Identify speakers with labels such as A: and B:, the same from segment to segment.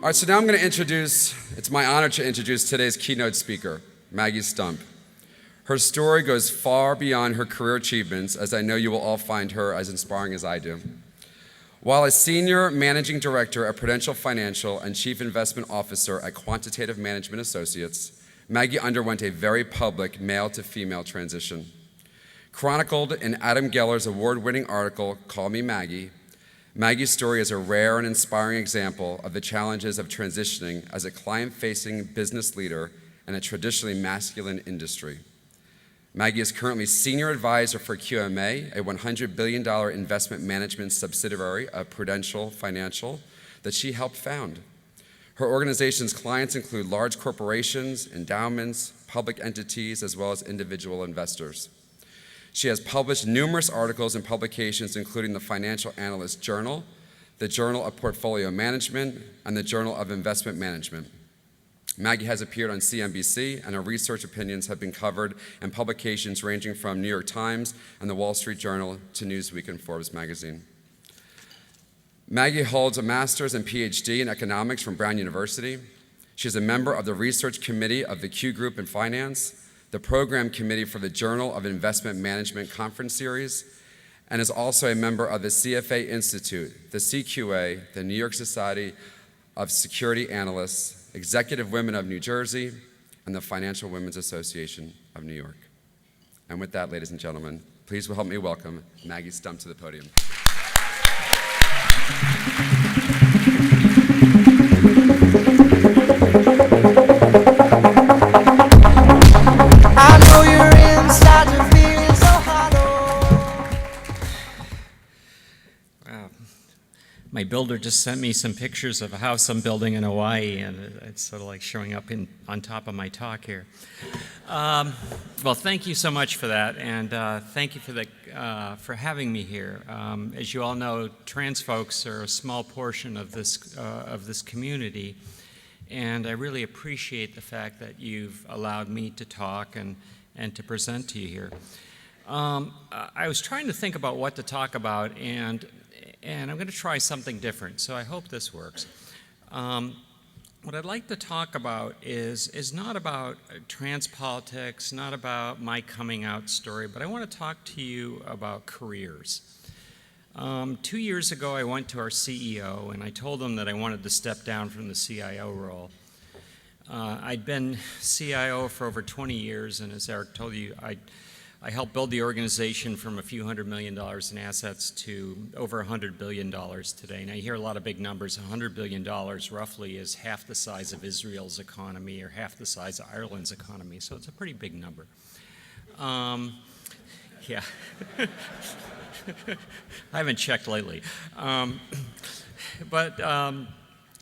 A: All right, so now I'm going to it's my honor to introduce today's keynote speaker, Maggie Stumpp. Her story goes far beyond her career achievements, as I know you will all find her as inspiring as I do. While a senior managing director at Prudential Financial and chief investment officer at Quantitative Management Associates, Maggie underwent a very public male-to-female transition. Chronicled in Adam Geller's award-winning article, Call Me Maggie, Maggie's story is a rare and inspiring example of the challenges of transitioning as a client-facing business leader in a traditionally masculine industry. Maggie is currently senior advisor for QMA, a $100 billion investment management subsidiary of Prudential Financial that she helped found. Her organization's clients include large corporations, endowments, public entities, as well as individual investors. She has published numerous articles and publications, including the Financial Analyst Journal, the Journal of Portfolio Management, and the Journal of Investment Management. Maggie has appeared on CNBC, and her research opinions have been covered in publications ranging from New York Times and the Wall Street Journal to Newsweek and Forbes magazine. Maggie holds a master's and PhD in economics from Brown University. She is a member of the research committee of the Q Group in Finance, the program committee for the Journal of Investment Management Conference Series, and is also a member of the CFA Institute, the CQA, the New York Society of Security Analysts, Executive Women of New Jersey, and the Financial Women's Association of New York. And with that, ladies and gentlemen, please help me welcome Maggie Stumpp to the podium.
B: My builder just sent me some pictures of a house I'm building in Hawaii, and it's sort of like showing up on top of my talk here. Well, thank you so much for that, and thank you for having me here. As you all know, trans folks are a small portion of this community, and I really appreciate the fact that you've allowed me to talk and to present to you here. I was trying to think about what to talk about, and I'm going to try something different, so I hope this works. What I'd like to talk about is not about trans politics, not about my coming out story, but I want to talk to you about careers. 2 years ago, I went to our CEO, and I told him that I wanted to step down from the CIO role. I'd been CIO for over 20 years, and as Eric told you, I helped build the organization from a few $100 million in assets to over $100 billion today. Now, you hear a lot of big numbers. $100 billion roughly is half the size of Israel's economy or half the size of Ireland's economy, so it's a pretty big number. Yeah. I haven't checked lately. But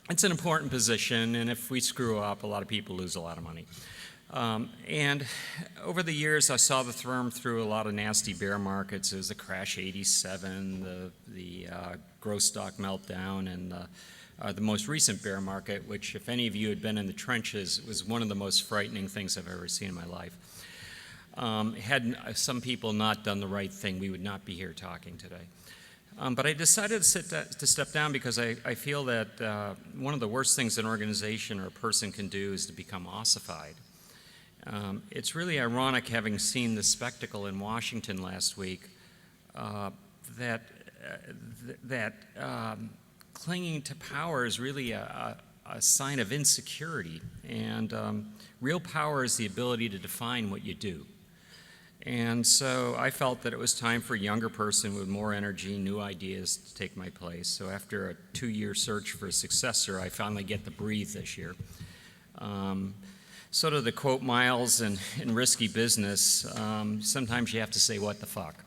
B: it's an important position, and if we screw up, a lot of people lose a lot of money. And over the years, I saw the firm through a lot of nasty bear markets. There was the crash '87, the growth stock meltdown, and the most recent bear market, which, if any of you had been in the trenches, was one of the most frightening things I've ever seen in my life. Had some people not done the right thing, we would not be here talking today. But I decided to step down because I feel that one of the worst things an organization or a person can do is to become ossified. It's really ironic, having seen the spectacle in Washington last week, that clinging to power is really a sign of insecurity, and real power is the ability to define what you do. And so I felt that it was time for a younger person with more energy, new ideas to take my place. So after a 2-year search for a successor, I finally get to breathe this year. Sort of the quote Miles in Risky Business, sometimes you have to say, what the fuck?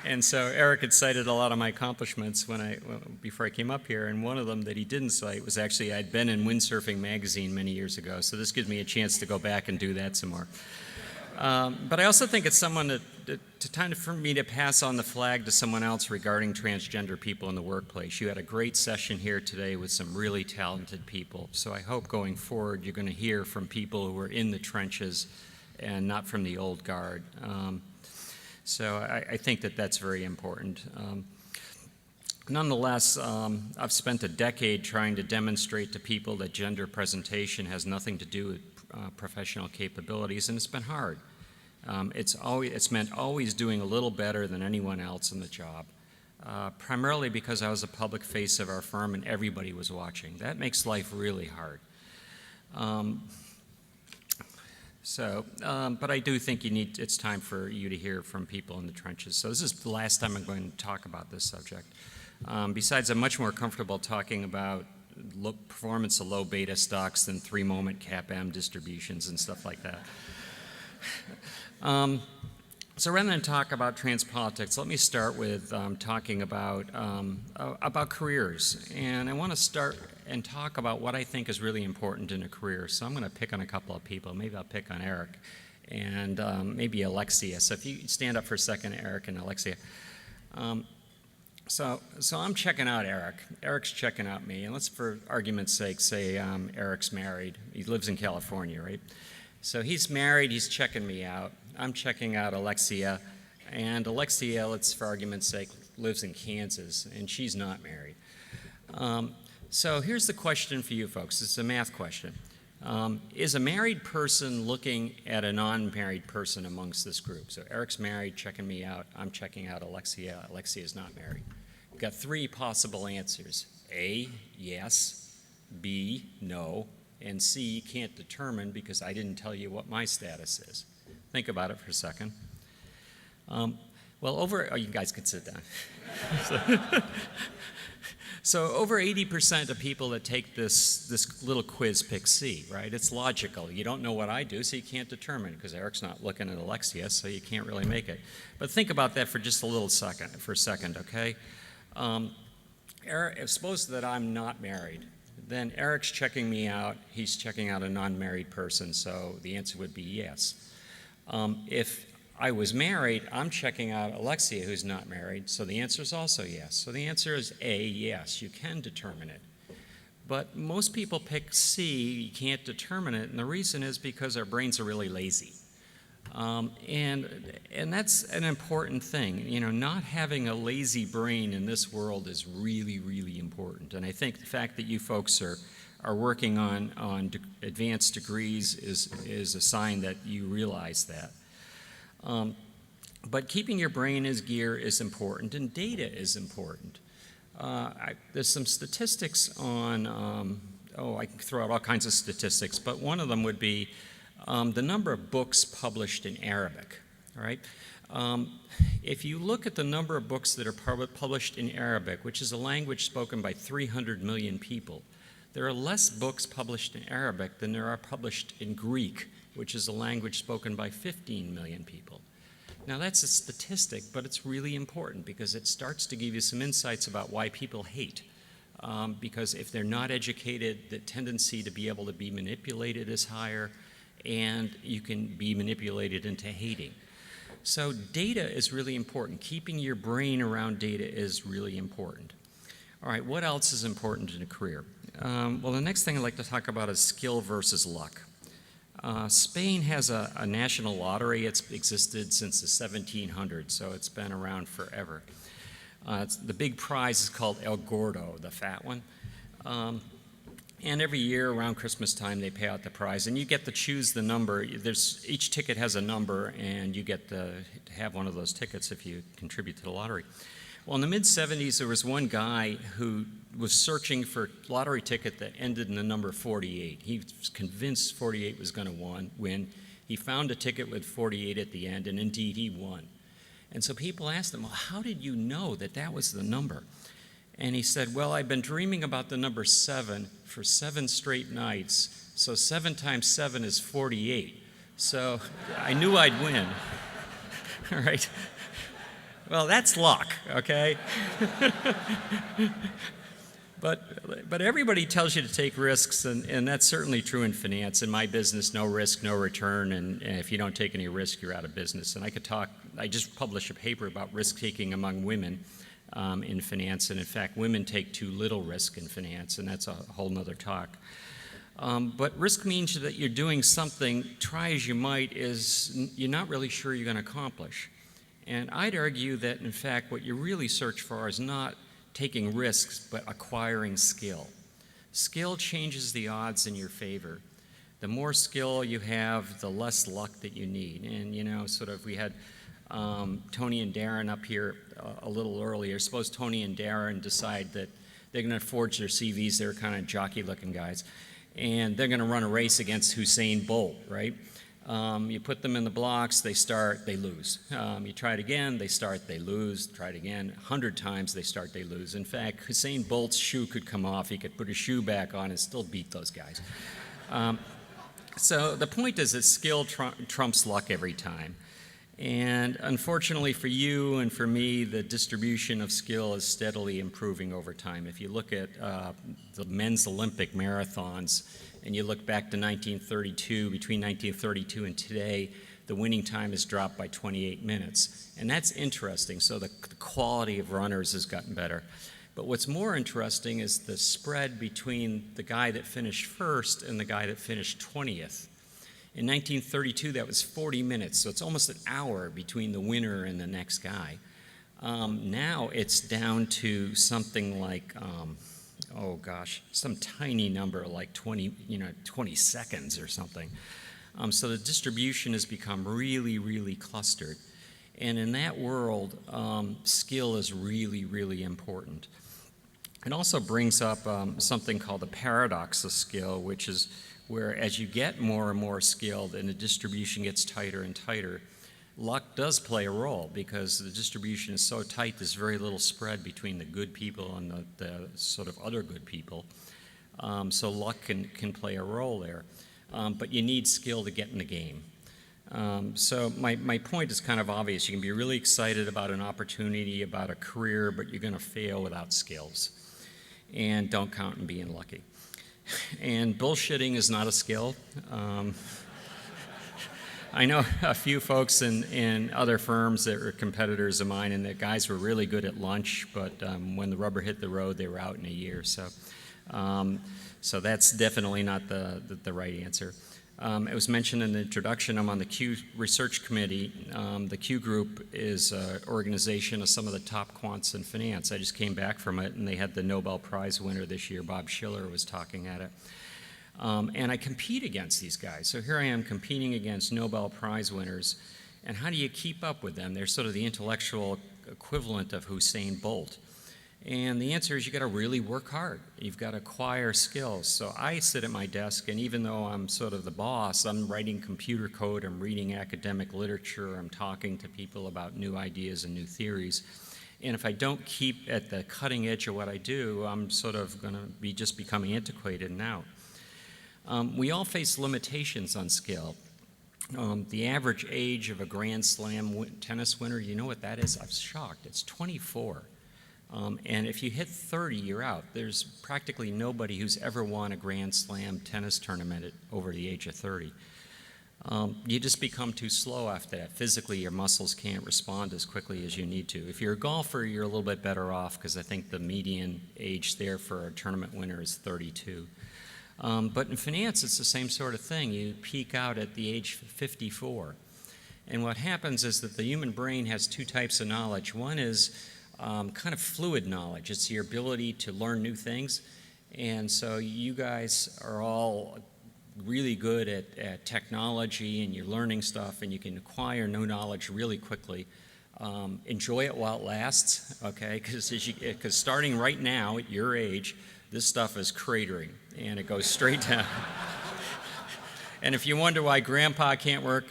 B: And so Eric had cited a lot of my accomplishments before I came up here, and one of them that he didn't cite was actually I'd been in Windsurfing magazine many years ago, so this gives me a chance to go back and do that some more. But I also think it's time for me to pass on the flag to someone else regarding transgender people in the workplace. You had a great session here today with some really talented people. So I hope going forward you're going to hear from people who are in the trenches and not from the old guard. So I think that that's very important. Nonetheless, I've spent a decade trying to demonstrate to people that gender presentation has nothing to do with professional capabilities, and it's been hard. It's meant always doing a little better than anyone else in the job, primarily because I was a public face of our firm and everybody was watching. That makes life really hard. But I do think it's time for you to hear from people in the trenches. So this is the last time I'm going to talk about this subject. Besides, I'm much more comfortable talking about performance of low beta stocks than 3-moment CAPM distributions and stuff like that. So rather than talk about trans politics, let me start with talking about careers. And I want to start and talk about what I think is really important in a career. So I'm going to pick on a couple of people. Maybe I'll pick on Eric and maybe Alexia. So if you stand up for a second, Eric and Alexia. So I'm checking out Eric. Eric's checking out me. And let's, for argument's sake, say Eric's married. He lives in California, right? So he's married. He's checking me out. I'm checking out Alexia. And Alexia, let's, for argument's sake, lives in Kansas, and she's not married. So here's the question for you folks. It's a math question. Is a married person looking at a non-married person amongst this group? So Eric's married, checking me out. I'm checking out Alexia. Alexia is not married. We've got 3 possible answers. A, yes. B, no. And C, can't determine because I didn't tell you what my status is. Think about it for a second. You guys can sit down. So over 80% of people that take this little quiz pick C, right? It's logical. You don't know what I do, so you can't determine because Eric's not looking at Alexia, so you can't really make it. But think about that for just a second, okay? Eric, suppose that I'm not married. Then Eric's checking me out. He's checking out a non-married person, so the answer would be yes. If I was married, I'm checking out Alexia, who's not married, so the answer is also yes. So the answer is A, yes, you can determine it. But most people pick C, you can't determine it, and the reason is because our brains are really lazy. And that's an important thing. You know, not having a lazy brain in this world is really, really important. And I think the fact that you folks are working on advanced degrees is a sign that you realize that. But keeping your brain in gear is important, and data is important. There's some statistics on, I can throw out all kinds of statistics, but one of them would be the number of books published in Arabic, all right? If you look at the number of books that are published in Arabic, which is a language spoken by 300 million people, there are less books published in Arabic than there are published in Greek, which is a language spoken by 15 million people. Now that's a statistic, but it's really important because it starts to give you some insights about why people hate. Because if they're not educated, the tendency to be able to be manipulated is higher, and you can be manipulated into hating. So data is really important. Keeping your brain around data is really important. All right, what else is important in a career? The next thing I'd like to talk about is skill versus luck. Spain has a national lottery. It's existed since the 1700s, so it's been around forever. The big prize is called El Gordo, the fat one. And every year around Christmas time, they pay out the prize, and you get to choose the number. Each ticket has a number, and you get to have one of those tickets if you contribute to the lottery. Well, in the mid-'70s, there was one guy who was searching for a lottery ticket that ended in the number 48. He was convinced 48 was going to win. He found a ticket with 48 at the end, and indeed he won. And so people asked him, well, how did you know that that was the number? And he said, well, I've been dreaming about the number 7 for 7 straight nights, so 7 times 7 is 48. So I knew I'd win. All right. Well, that's luck, okay? But everybody tells you to take risks, and that's certainly true in finance. In my business, no risk, no return, and if you don't take any risk, you're out of business. And I just published a paper about risk-taking among women in finance, and in fact, women take too little risk in finance, and that's a whole nother talk. But risk means that you're doing something, try as you might, you're not really sure you're going to accomplish. And I'd argue that, in fact, what you really search for is not taking risks, but acquiring skill. Skill changes the odds in your favor. The more skill you have, the less luck that you need. And, we had Tony and Darren up here a little earlier. Suppose Tony and Darren decide that they're going to forge their CVs. They're kind of jockey-looking guys. And they're going to run a race against Usain Bolt, right? You put them in the blocks, they start, they lose. You try it again, they start, they lose. Try it again, 100 times, they start, they lose. In fact, Usain Bolt's shoe could come off, he could put his shoe back on and still beat those guys. So the point is that skill trumps luck every time. And unfortunately for you and for me, the distribution of skill is steadily improving over time. If you look at the men's Olympic marathons, and you look back to 1932, between 1932 and today, the winning time has dropped by 28 minutes. And that's interesting. So the quality of runners has gotten better. But what's more interesting is the spread between the guy that finished first and the guy that finished 20th. In 1932, that was 40 minutes, so it's almost an hour between the winner and the next guy. Now it's down to something like, some tiny number, like 20 seconds or something. So the distribution has become really, really clustered. And in that world, skill is really, really important. It also brings up something called the paradox of skill, which is where as you get more and more skilled and the distribution gets tighter and tighter, luck does play a role because the distribution is so tight, there's very little spread between the good people and the sort of other good people. So luck can play a role there. But you need skill to get in the game. So my point is kind of obvious. You can be really excited about an opportunity, about a career, but you're going to fail without skills. And don't count on being lucky. And bullshitting is not a skill. I know a few folks in other firms that were competitors of mine, and the guys were really good at lunch, but when the rubber hit the road, they were out in a year. So that's definitely not the right answer. It was mentioned in the introduction, I'm on the Q Research Committee. The Q Group is an organization of some of the top quants in finance. I just came back from it, and they had the Nobel Prize winner this year, Bob Shiller, was talking at it. And I compete against these guys. So here I am competing against Nobel Prize winners, and how do you keep up with them? They're sort of the intellectual equivalent of Usain Bolt. And the answer is you got to really work hard. You've got to acquire skills. So I sit at my desk, and even though I'm sort of the boss, I'm writing computer code, I'm reading academic literature, I'm talking to people about new ideas and new theories. And if I don't keep at the cutting edge of what I do, I'm sort of going to be just becoming antiquated and out. We all face limitations on skill. The average age of a Grand Slam tennis winner, you know what that is? I was shocked. It's 24. And if you hit 30, you're out. There's practically nobody who's ever won a Grand Slam tennis tournament over the age of 30. You just become too slow after that. Physically, your muscles can't respond as quickly as you need to. If you're a golfer, you're a little bit better off because I think the median age there for a tournament winner is 32. But in finance, it's the same sort of thing. You peak out at the age of 54. And what happens is that the human brain has two types of knowledge. One is kind of fluid knowledge. It's your ability to learn new things. And so you guys are all really good at technology, and you're learning stuff, and you can acquire new knowledge really quickly. Enjoy it while it lasts, okay? Because starting right now at your age, this stuff is cratering, and it goes straight down. And if you wonder why Grandpa can't work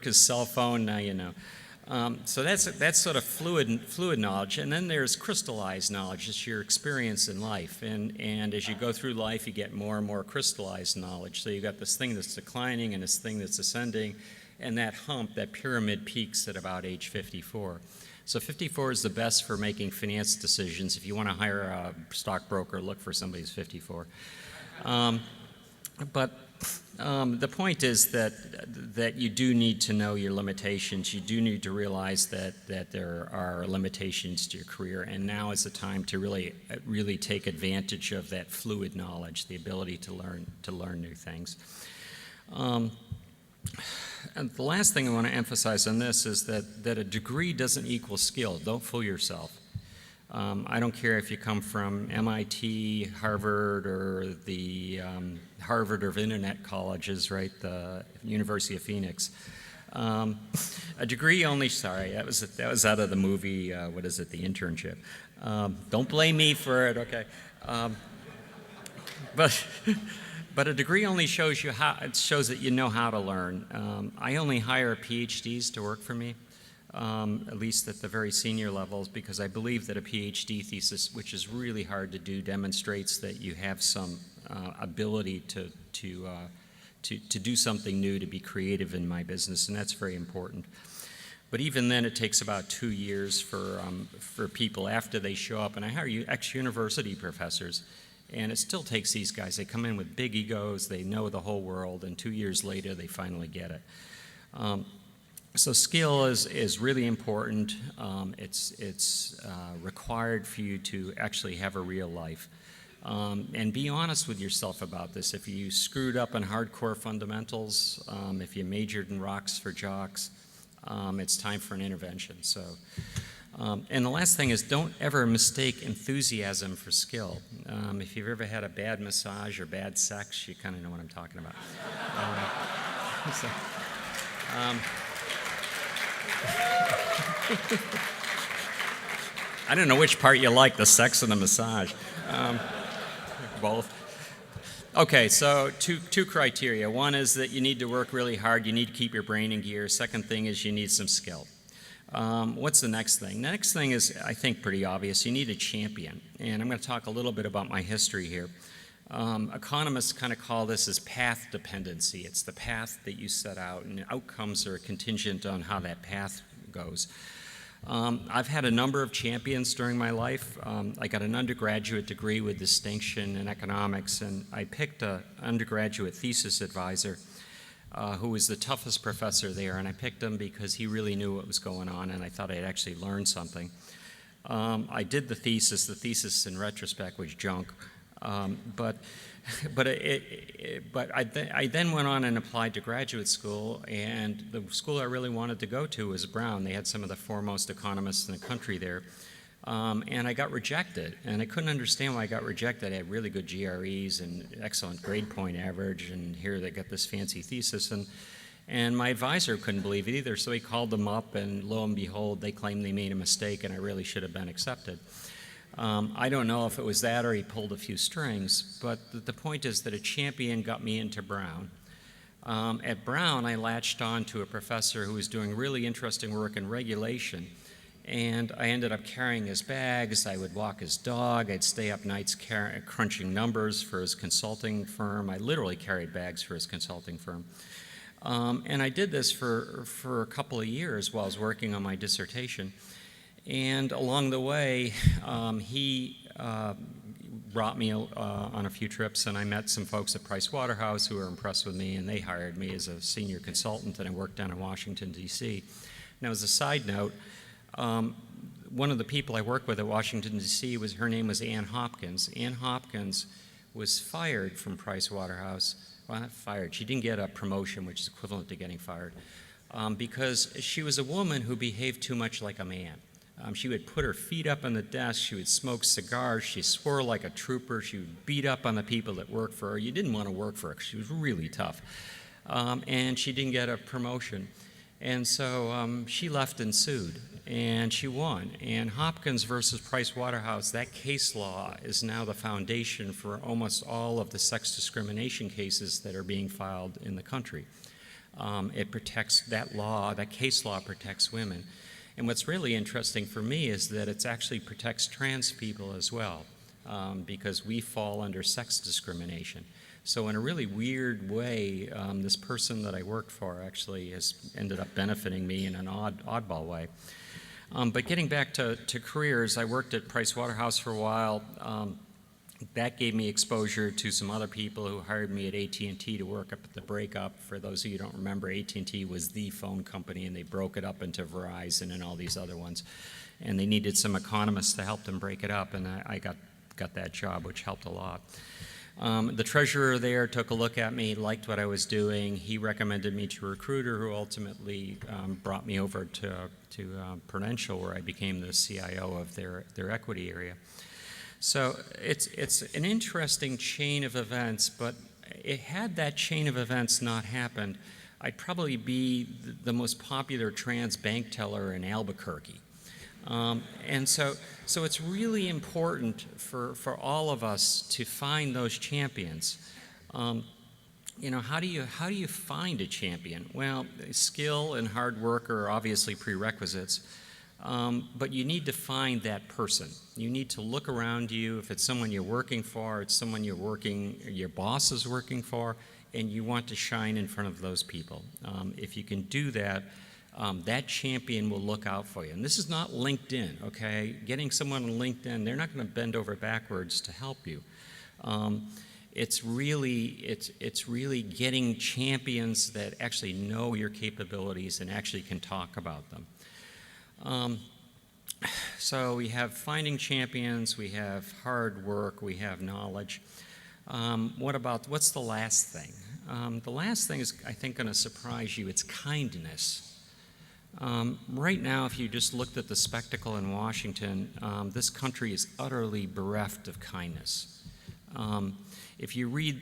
B: his cell phone, now you know. So that's sort of fluid knowledge, and then there's crystallized knowledge. It's your experience in life, and as you go through life, you get more and more crystallized knowledge. So you got this thing that's declining and this thing that's ascending, and that hump, that pyramid, peaks at about age 54. So 54 is the best for making finance decisions. If you want to hire a stockbroker, look for somebody who's 54. But the point is that you do need to know your limitations. You do need to realize that there are limitations to your career, and now is the time to really take advantage of that fluid knowledge, the ability to learn new things. And the last thing I want to emphasize on this is that a degree doesn't equal skill. Don't fool yourself. I don't care if you come from MIT, Harvard, or the Harvard of Internet colleges, right? The University of Phoenix. A degree only. Sorry, that was out of the movie. What is it? The Internship. Don't blame me for it. Okay. But a degree only shows you how. It shows that you know how to learn. I only hire PhDs to work for me. At least at the very senior levels, because I believe that a PhD thesis, which is really hard to do, demonstrates that you have some ability to do something new, to be creative in my business, and that's very important. But even then, it takes about 2 years for people after they show up, and I hire ex-university professors, and it still takes these guys. They come in with big egos, they know the whole world, and 2 years later, they finally get it. So skill is really important. It's required for you to actually have a real life. And be honest with yourself about this. If you screwed up in hardcore fundamentals, if you majored in rocks for jocks, it's time for an intervention. So, and the last thing is, don't ever mistake enthusiasm for skill. If you've ever had a bad massage or bad sex, you kind of know what I'm talking about. I don't know which part you like, the sex or the massage. Both. Okay, so two criteria. One is that you need to work really hard. You need to keep your brain in gear. Second thing is you need some skill. What's the next thing? The next thing is, I think, pretty obvious. You need a champion. And I'm going to talk a little bit about my history here. Economists kind of call this as path dependency. It's the path that you set out, and outcomes are contingent on how that path goes. I've had a number of champions during my life. I got an undergraduate degree with distinction in economics, and I picked an undergraduate thesis advisor who was the toughest professor there, and I picked him because he really knew what was going on, and I thought I'd actually learn something. I did the thesis. The thesis, in retrospect, was junk. But I then went on and applied to graduate school, and the school I really wanted to go to was Brown. They had some of the foremost economists in the country there, and I got rejected, and I couldn't understand why I got rejected. I had really good GREs and excellent grade point average, and here they got this fancy thesis, and my advisor couldn't believe it either, so he called them up, and lo and behold, they claimed they made a mistake, and I really should have been accepted. I don't know if it was that or he pulled a few strings, but the point is that a champion got me into Brown. At Brown, I latched on to a professor who was doing really interesting work in regulation, and I ended up carrying his bags. I would walk his dog. I'd stay up nights crunching numbers for his consulting firm. I literally carried bags for his consulting firm. And I did this for a couple of years while I was working on my dissertation. And along the way, he brought me on a few trips, and I met some folks at Price Waterhouse who were impressed with me, and they hired me as a senior consultant, and I worked down in Washington, D.C. Now, as a side note, one of the people I worked with at Washington, D.C., her name was Ann Hopkins. Ann Hopkins was fired from Price Waterhouse. Well, not fired. She didn't get a promotion, which is equivalent to getting fired, because she was a woman who behaved too much like a man. She would put her feet up on the desk, she would smoke cigars, she swore like a trooper, she would beat up on the people that worked for her. You didn't want to work for her because she was really tough. And she didn't get a promotion. And so she left and sued, and she won. And Hopkins versus Price Waterhouse, that case law is now the foundation for almost all of the sex discrimination cases that are being filed in the country. It protects that law, that case law protects women. And what's really interesting for me is that it actually protects trans people as well, because we fall under sex discrimination. So in a really weird way, this person that I worked for actually has ended up benefiting me in an oddball way. But getting back to careers, I worked at Price Waterhouse for a while. That gave me exposure to some other people who hired me at AT&T to work up at the breakup. For those of you who don't remember, AT&T was the phone company, and they broke it up into Verizon and all these other ones. And they needed some economists to help them break it up, and I got that job, which helped a lot. The treasurer there took a look at me, liked what I was doing. He recommended me to a recruiter who ultimately brought me over to Prudential, where I became the CIO of their equity area. So it's an interesting chain of events, but had that chain of events not happened, I'd probably be the most popular trans bank teller in Albuquerque. And so it's really important for all of us to find those champions. How do you find a champion? Well, skill and hard work are obviously prerequisites, but you need to find that person. You need to look around you. If it's someone you're working for, it's someone your boss is working for, and you want to shine in front of those people. If you can do that, that champion will look out for you. And this is not LinkedIn, okay? Getting someone on LinkedIn, they're not going to bend over backwards to help you. It's really getting champions that actually know your capabilities and actually can talk about them. So we have finding champions, we have hard work, we have knowledge. What's the last thing? The last thing is, I think, going to surprise you. It's kindness. Right now, if you just looked at the spectacle in Washington, this country is utterly bereft of kindness. If you read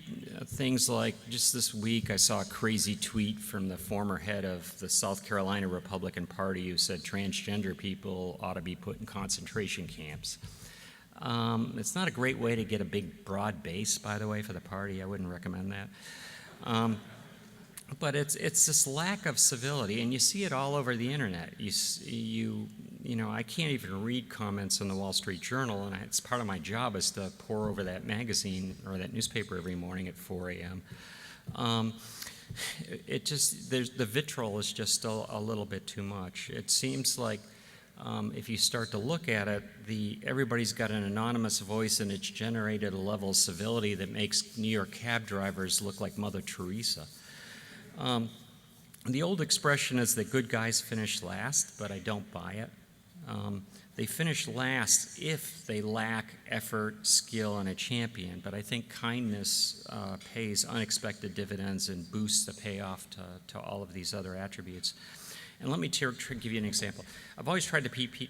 B: things like, just this week I saw a crazy tweet from the former head of the South Carolina Republican Party who said transgender people ought to be put in concentration camps. It's not a great way to get a big broad base, by the way, for the party. I wouldn't recommend that. But it's this lack of civility, and you see it all over the internet. I can't even read comments in the Wall Street Journal, and it's part of my job is to pore over that magazine or that newspaper every morning at 4 a.m. The vitriol is just a little bit too much. It seems like if you start to look at it, everybody's got an anonymous voice, and it's generated a level of civility that makes New York cab drivers look like Mother Teresa. The old expression is that good guys finish last, but I don't buy it. They finish last if they lack effort, skill, and a champion, but I think kindness pays unexpected dividends and boosts the payoff to all of these other attributes. And let me give you an example. I've always tried to treat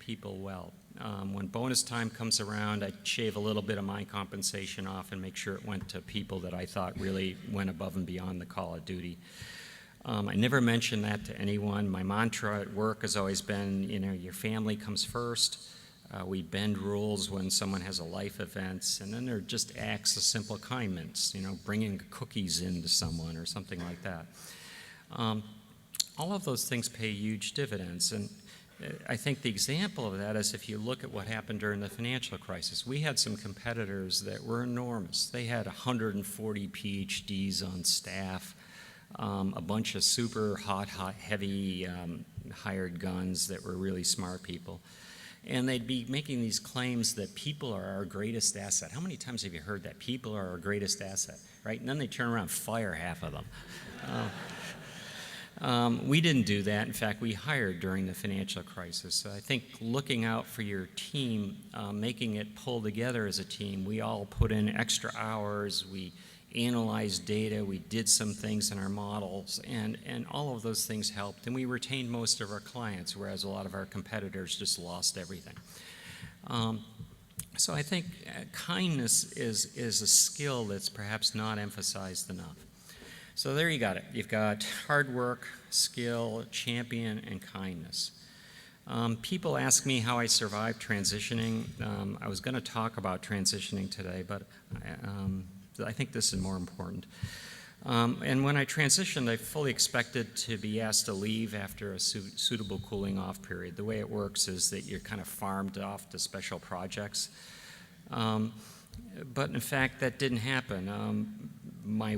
B: people well. When bonus time comes around, I shave a little bit of my compensation off and make sure it went to people that I thought really went above and beyond the call of duty. I never mention that to anyone. My mantra at work has always been, your family comes first. We bend rules when someone has a life event, and then there are just acts of simple kindness, bringing cookies in to someone or something like that. All of those things pay huge dividends, and I think the example of that is if you look at what happened during the financial crisis. We had some competitors that were enormous. They had 140 PhDs on staff, a bunch of super hot, heavy hired guns that were really smart people. And they'd be making these claims that people are our greatest asset. How many times have you heard that? People are our greatest asset, right? And then they turn around and fire half of them. We didn't do that. In fact, we hired during the financial crisis. So I think looking out for your team, making it pull together as a team, we all put in extra hours, we analyzed data, we did some things in our models, and all of those things helped. And we retained most of our clients, whereas a lot of our competitors just lost everything. So I think kindness is a skill that's perhaps not emphasized enough. So there you got it. You've got hard work, skill, champion, and kindness. People ask me how I survived transitioning. I was going to talk about transitioning today, but I think this is more important. And when I transitioned, I fully expected to be asked to leave after a suitable cooling off period. The way it works is that you're kind of farmed off to special projects. But in fact, that didn't happen. My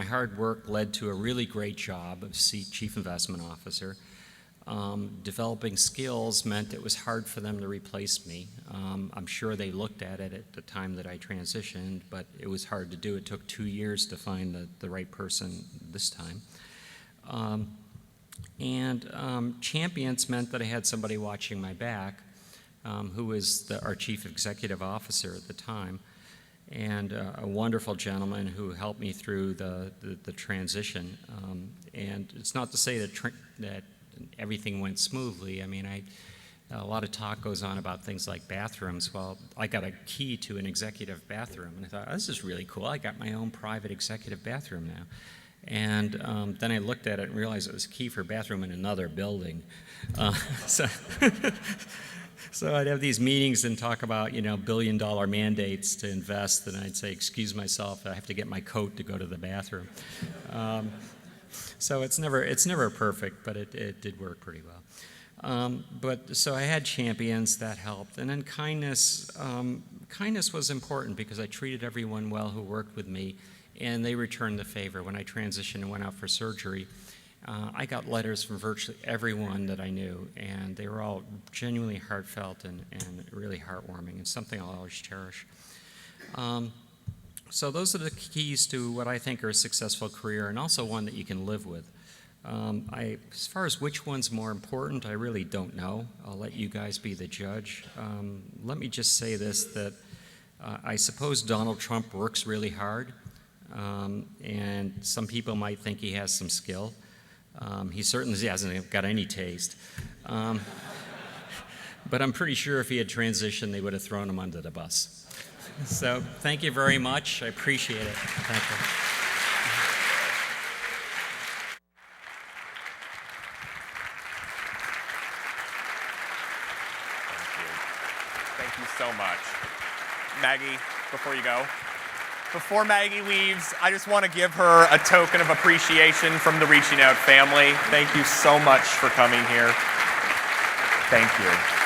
B: hard work led to a really great job of Chief Investment Officer. Developing skills meant it was hard for them to replace me. I'm sure they looked at it at the time that I transitioned, but it was hard to do. It took 2 years to find the right person this time. Champions meant that I had somebody watching my back, who was our chief executive officer at the time, and a wonderful gentleman who helped me through the transition. And it's not to say that everything went smoothly. I mean, a lot of talk goes on about things like bathrooms. Well, I got a key to an executive bathroom, and I thought, oh, this is really cool. I got my own private executive bathroom now. And then I looked at it and realized it was a key for a bathroom in another building. So I'd have these meetings and talk about, billion-dollar mandates to invest, and I'd say, excuse myself, I have to get my coat to go to the bathroom. So it's never perfect, but it did work pretty well. So I had champions that helped, and then kindness was important because I treated everyone well who worked with me, and they returned the favor. When I transitioned and went out for surgery, I got letters from virtually everyone that I knew, and they were all genuinely heartfelt and really heartwarming, and something I'll always cherish. So those are the keys to what I think are a successful career, and also one that you can live with. As far as which one's more important, I really don't know. I'll let you guys be the judge. Let me just say this, that I suppose Donald Trump works really hard, and some people might think he has some skill. He certainly hasn't got any taste. But I'm pretty sure if he had transitioned, they would have thrown him under the bus. So thank you very much. I appreciate it. Thank you.
C: Thank you so much. Maggie, before you go, before Maggie leaves, I just want to give her a token of appreciation from the Reaching Out family. Thank you so much for coming here. Thank you.